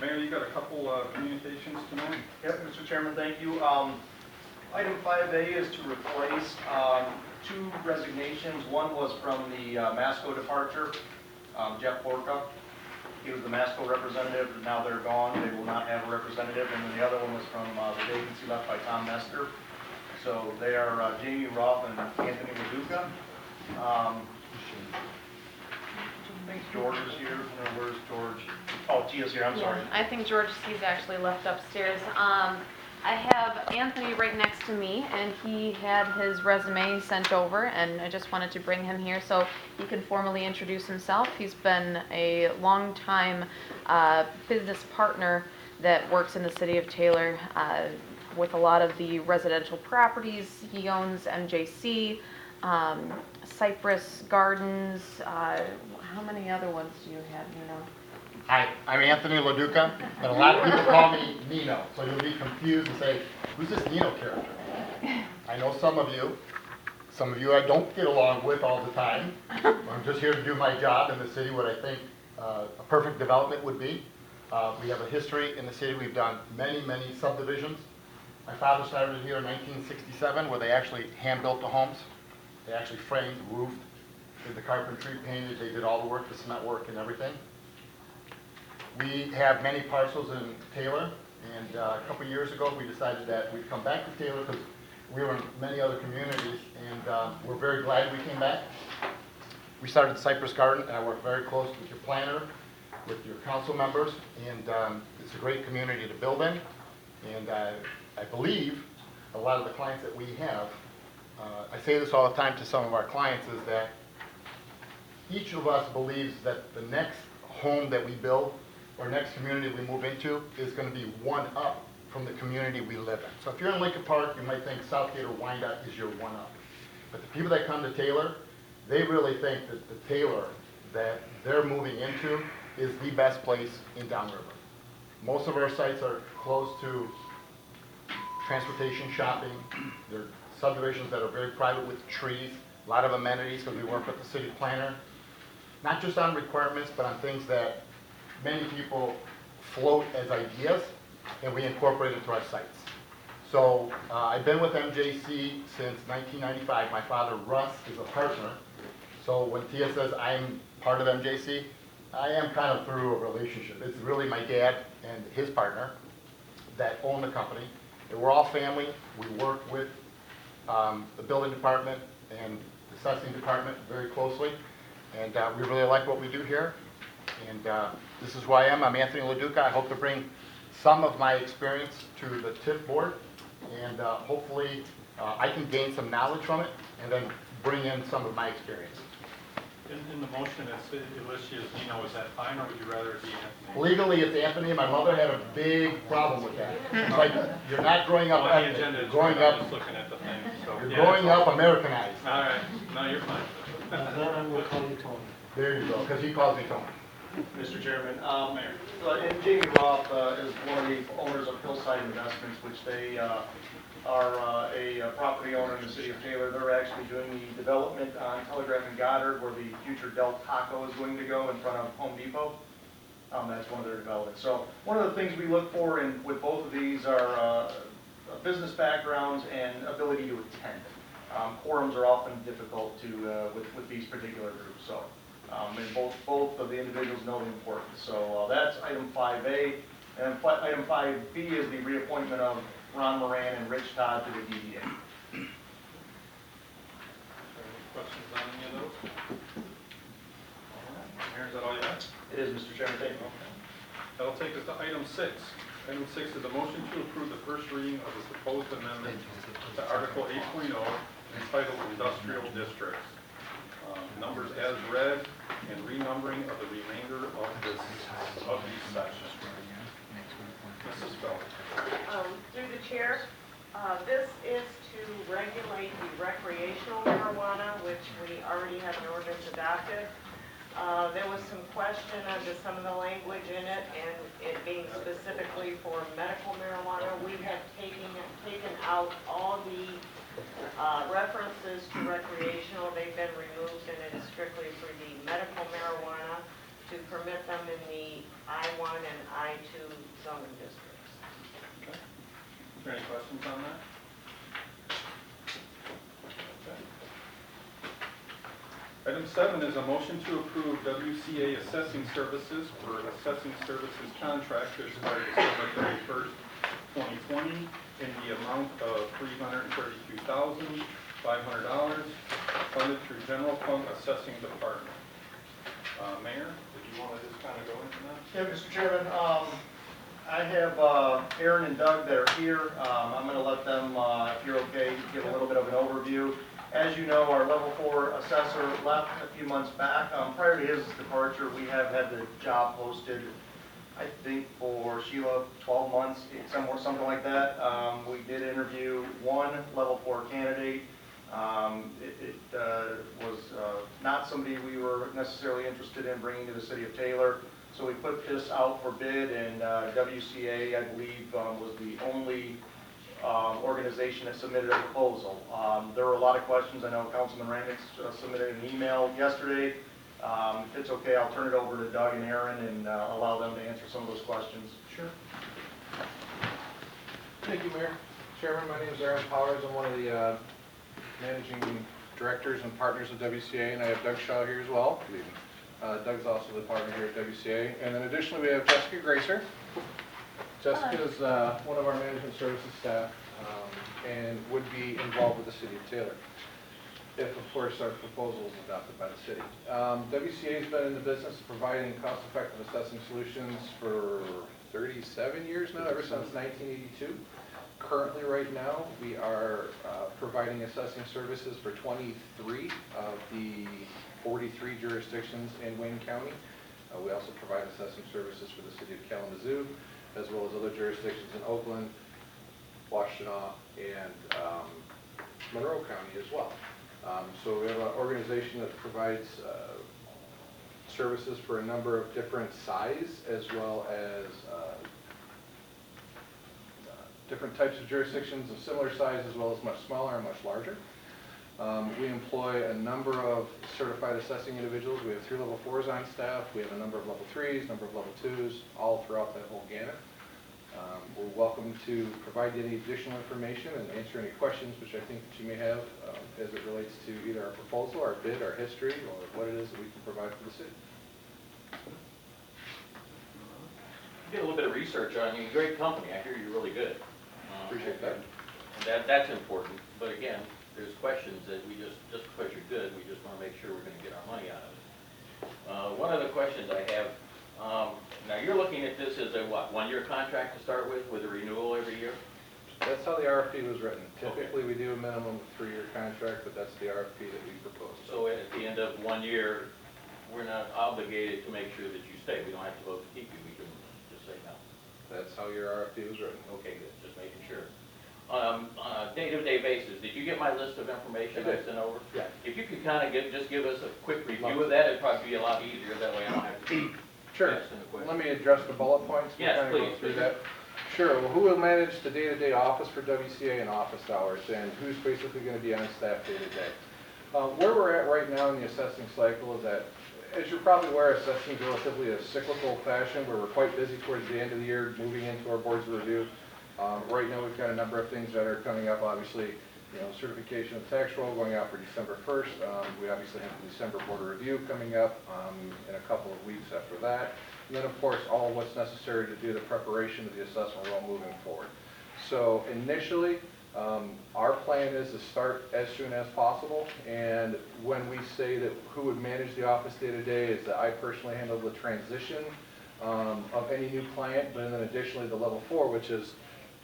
Mayor, you got a couple communications tonight? Yep, Mr. Chairman, thank you. Item 5A is to replace two resignations. One was from the Masco departure, Jeff Borka. He was the Masco representative, and now they're gone. They will not have a representative. And then the other one was from the vacancy left by Tom Nestor. So they are Jamie Roth and Anthony LaDuca. I think George is here. No, where's George? Oh, Tia's here. I'm sorry. Yeah, I think George he's actually left upstairs. I have Anthony right next to me, and he had his resume sent over, and I just wanted to bring him here so he can formally introduce himself. He's been a long-time business partner that works in the city of Taylor with a lot of the residential properties. He owns MJC, Cypress Gardens. How many other ones do you have, Nino? Hi, I'm Anthony LaDuca, but a lot of people call me Nino, so you'll be confused and say, who's this Nino character? I know some of you I don't get along with all the time. I'm just here to do my job in the city, what I think a perfect development would be. We have a history in the city. We've done many, many subdivisions. My father started here in 1967, where they actually hand-built the homes. They actually framed, roofed, did the carpentry, painted, they did all the work, the cement work and everything. We have many parcels in Taylor, and a couple years ago we decided that we'd come back to Taylor because we were in many other communities, and we're very glad we came back. We started Cypress Garden, and I work very close with your planner, with your council members, and it's a great community to build in. And I believe a lot of the clients that we have, I say this all the time to some of our clients, is that each of us believes that the next home that we build or next community we move into is going to be one up from the community we live in. So if you're in Lincoln Park, you might think Southgate or Wyandotte is your one up. But the people that come to Taylor, they really think that the Taylor that they're moving into is the best place in Downriver. Most of our sites are close to transportation, shopping. They're subdivisions that are very private with trees, a lot of amenities because we work with the city planner. Not just on requirements, but on things that many people float as ideas, and we incorporate into our sites. So I've been with MJC since 1995. My father, Russ, is a partner. So when Tia says I'm part of MJC, I am kind of through a relationship. It's really my dad and his partner that own the company. And we're all family. We work with the building department and the assessing department very closely. And we really like what we do here. And this is who I am. I'm Anthony LaDuca. I hope to bring some of my experience to the TIF board. And hopefully I can gain some knowledge from it and then bring in some of my experience. In the motion, it lists you as Nino. Is that fine, or would you rather it be Anthony? Legally, it's Anthony. My mother had a big problem with that. It's like, you're not growing up ethnic. You're growing up, just looking at the thing. So, you're growing up Americanized. All right. No, you're fine. Then I'm going to call you Tony. There you go, because he calls me Tony. Mr. Chairman, Mayor. And Jamie Roth is one of the owners of Hillside Investments, which they are a property owner in the city of Taylor. They're actually doing the development on Telegraph and Goddard, where the future Del Taco is going to go in front of Home Depot. That's one of their developments. So one of the things we look for with both of these are business backgrounds and ability to attend. Quorums are often difficult to with these particular groups. So. And both of the individuals know the importance. So that's item 5A. And item 5B is the reappointment of Ron Moran and Rich Todd to the DDA. Any questions on any of those? Mayor, is that all you have? It is, Mr. Chairman. Thank you. That'll take us to item 6. Item 6 is a motion to approve the first reading of the proposed amendment to Article 8.0 entitled Industrial Districts. Numbers as read and renumbering of the remainder of these sections. Mrs. Bell. Through the chair, this is to regulate the recreational marijuana, which we already have an ordinance adopted. There was some question as to some of the language in it, and it being specifically for medical marijuana. We have taken out all the references to recreational. They've been removed, and it is strictly for the medical marijuana to permit them in the I-1 and I-2 zoning districts. Okay. Is there any questions on that? Okay. Item 7 is a motion to approve WCA Assessing Services for Assessing Services contract to expire December 31st, 2020 in the amount of $332,500 funded through General Fund Assessing Department. Mayor, did you want to just kind of go into that? Yeah, Mr. Chairman, I have Aaron and Doug that are here. I'm going to let them, if you're okay, give a little bit of an overview. As you know, our level 4 assessor left a few months back. Prior to his departure, we have had the job posted, I think for Sheila, 12 months, something like that. We did interview one level 4 candidate. It was not somebody we were necessarily interested in bringing to the city of Taylor. So we put this out for bid, and WCA, I believe, was the only organization that submitted a proposal. There were a lot of questions. I know Councilman Ramnick submitted an email yesterday. If it's okay, I'll turn it over to Doug and Aaron and allow them to answer some of those questions. Sure. Thank you, Mayor. Chairman, my name is Aaron Powers. I'm one of the managing directors and partners of WCA, and I have Doug Shaw here as well. Doug's also the partner here at WCA. And then additionally, we have Jessica Gracer. Jessica's one of our management services staff and would be involved with the city of Taylor if, of course, our proposal is adopted by the city. WCA has been in the business of providing cost-effective assessing solutions for 37 years now, ever since 1982. Currently, right now, we are providing assessing services for 23 of the 43 jurisdictions in Wayne County. We also provide assessing services for the city of Kalamazoo, as well as other jurisdictions in Oakland, Washtenaw, and Monroe County as well. So we have an organization that provides services for a number of different size, as well as different types of jurisdictions of similar size, as well as much smaller and much larger. We employ a number of certified assessing individuals. We have 3 level 4s on staff. We have a number of level 3s, number of level 2s, all throughout that whole gamut. We're welcome to provide you any additional information and answer any questions which I think that you may have as it relates to either our proposal, our bid, our history, or what it is that we can provide for the city. Did a little bit of research on you. Great company. I hear you're really good. Appreciate that. And that's important. But again, there's questions that we just because you're good, we just want to make sure we're going to get our money out of it. One of the questions I have, now you're looking at this as a what, 1-year contract to start with a renewal every year? That's how the RFP was written. Typically, we do a minimum of 3-year contract, but that's the RFP that we proposed. So at the end of 1 year, we're not obligated to make sure that you stay. We don't have to vote to keep you. We can just say no. That's how your RFP was written. Okay, good. Just making sure. On a day-to-day basis, did you get my list of information I sent over? Yeah. If you could kind of just give us a quick review of that, it'd probably be a lot easier. That way I don't have to keep Sure. asking the question. Let me address the bullet points. We'll Yes, kind of go please. through that. Sure. Well, who will manage the day-to-day office for WCA and office hours, and who's basically going to be on staff day-to-day? Where we're at right now in the assessing cycle is that, as you're probably aware, assessing is relatively a cyclical fashion where we're quite busy towards the end of the year, moving into our boards of review. Right now, we've got a number of things that are coming up. Obviously, certification of tax roll going out for December 1st. We obviously have the December board of review coming up in a couple of weeks after that. And then, of course, all what's necessary to do the preparation of the assessment roll moving forward. So initially, our plan is to start as soon as possible. And when we say that who would manage the office day-to-day is that I personally handle the transition of any new client, but then additionally the level 4, which is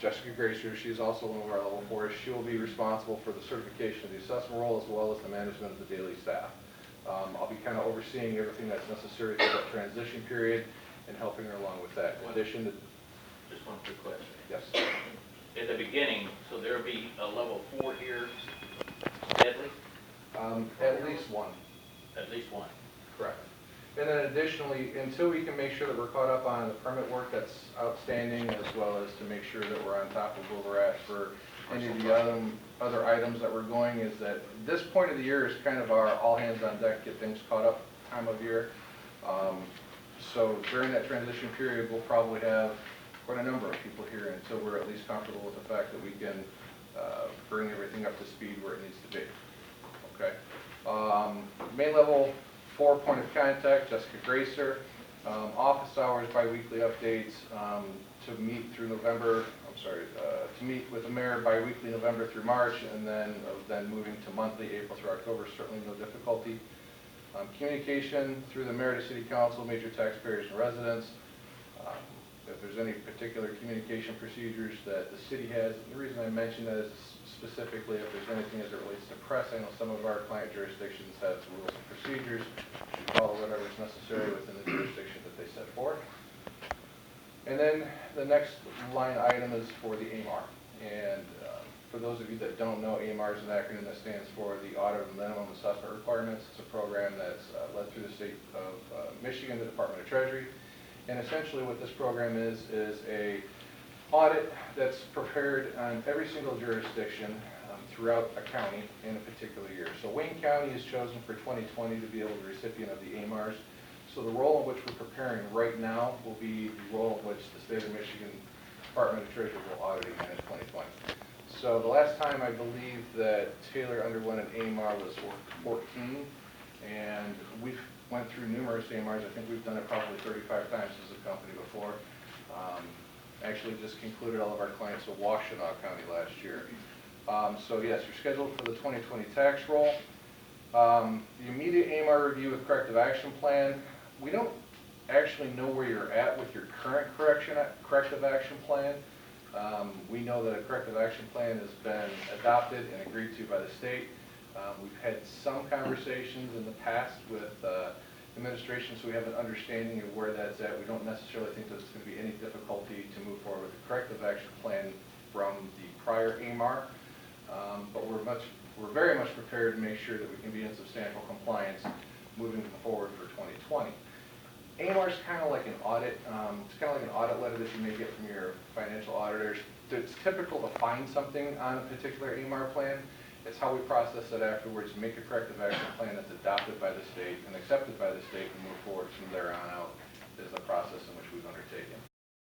Jessica Gracer. She's also one of our level 4s. She will be responsible for the certification of the assessment roll as well as the management of the daily staff. I'll be kind of overseeing everything that's necessary for that transition period and helping her along with that. In addition to... Just one quick question. Yes. At the beginning, so there'll be a level 4 here, deadly? At least one. At least one. Correct. And then additionally, until we can make sure that we're caught up on the permit work that's outstanding, as well as to make sure that we're on top of where we're at for any of the other items that we're going, is that this point of the year is kind of our all hands on deck, get things caught up time of year. So during that transition period, we'll probably have quite a number of people here until we're at least comfortable with the fact that we can bring everything up to speed where it needs to be. Okay. Main level 4 point of contact, Jessica Gracer. Office hours, bi-weekly updates to meet through November, to meet with the mayor bi-weekly November through March, and then moving to monthly April through October, certainly no difficulty. Communication through the mayor to city council, major taxpayers and residents. If there's any particular communication procedures that the city has, the reason I mention that is specifically if there's anything as it relates to press. I know some of our client jurisdictions have rules and procedures. We follow whatever is necessary within the jurisdiction that they set forth. And then the next line item is for the AMAR. And for those of you that don't know, AMAR is an acronym that stands for the Audit of Minimum Assessment Requirements. It's a program that's led through the state of Michigan, the Department of Treasury. And essentially what this program is a audit that's prepared on every single jurisdiction throughout a county in a particular year. So Wayne County is chosen for 2020 to be able to be the recipient of the AMARs. So the role in which we're preparing right now will be the role in which the state of Michigan Department of Treasury will audit again in 2020. So the last time I believe that Taylor underwent an AMAR was 14, and we've went through numerous AMRs. I think we've done it probably 35 times as a company before. Actually just concluded all of our clients in Washtenaw County last year. So yes, you're scheduled for the 2020 tax roll. The immediate AMR review with corrective action plan. We don't actually know where you're at with your current corrective action plan. We know that a corrective action plan has been adopted and agreed to by the state. We've had some conversations in the past with administration, so we have an understanding of where that's at. We don't necessarily think that it's going to be any difficulty to move forward with the corrective action plan from the prior AMAR, but we're very much prepared to make sure that we can be in substantial compliance moving forward for 2020. AMAR is kind of like an audit. It's kind of like an audit letter that you may get from your financial auditors. It's typical to find something on a particular AMAR plan. It's how we process it afterwards, make a corrective action plan that's adopted by the state and accepted by the state and move forward from there on out is the process in which we've undertaken.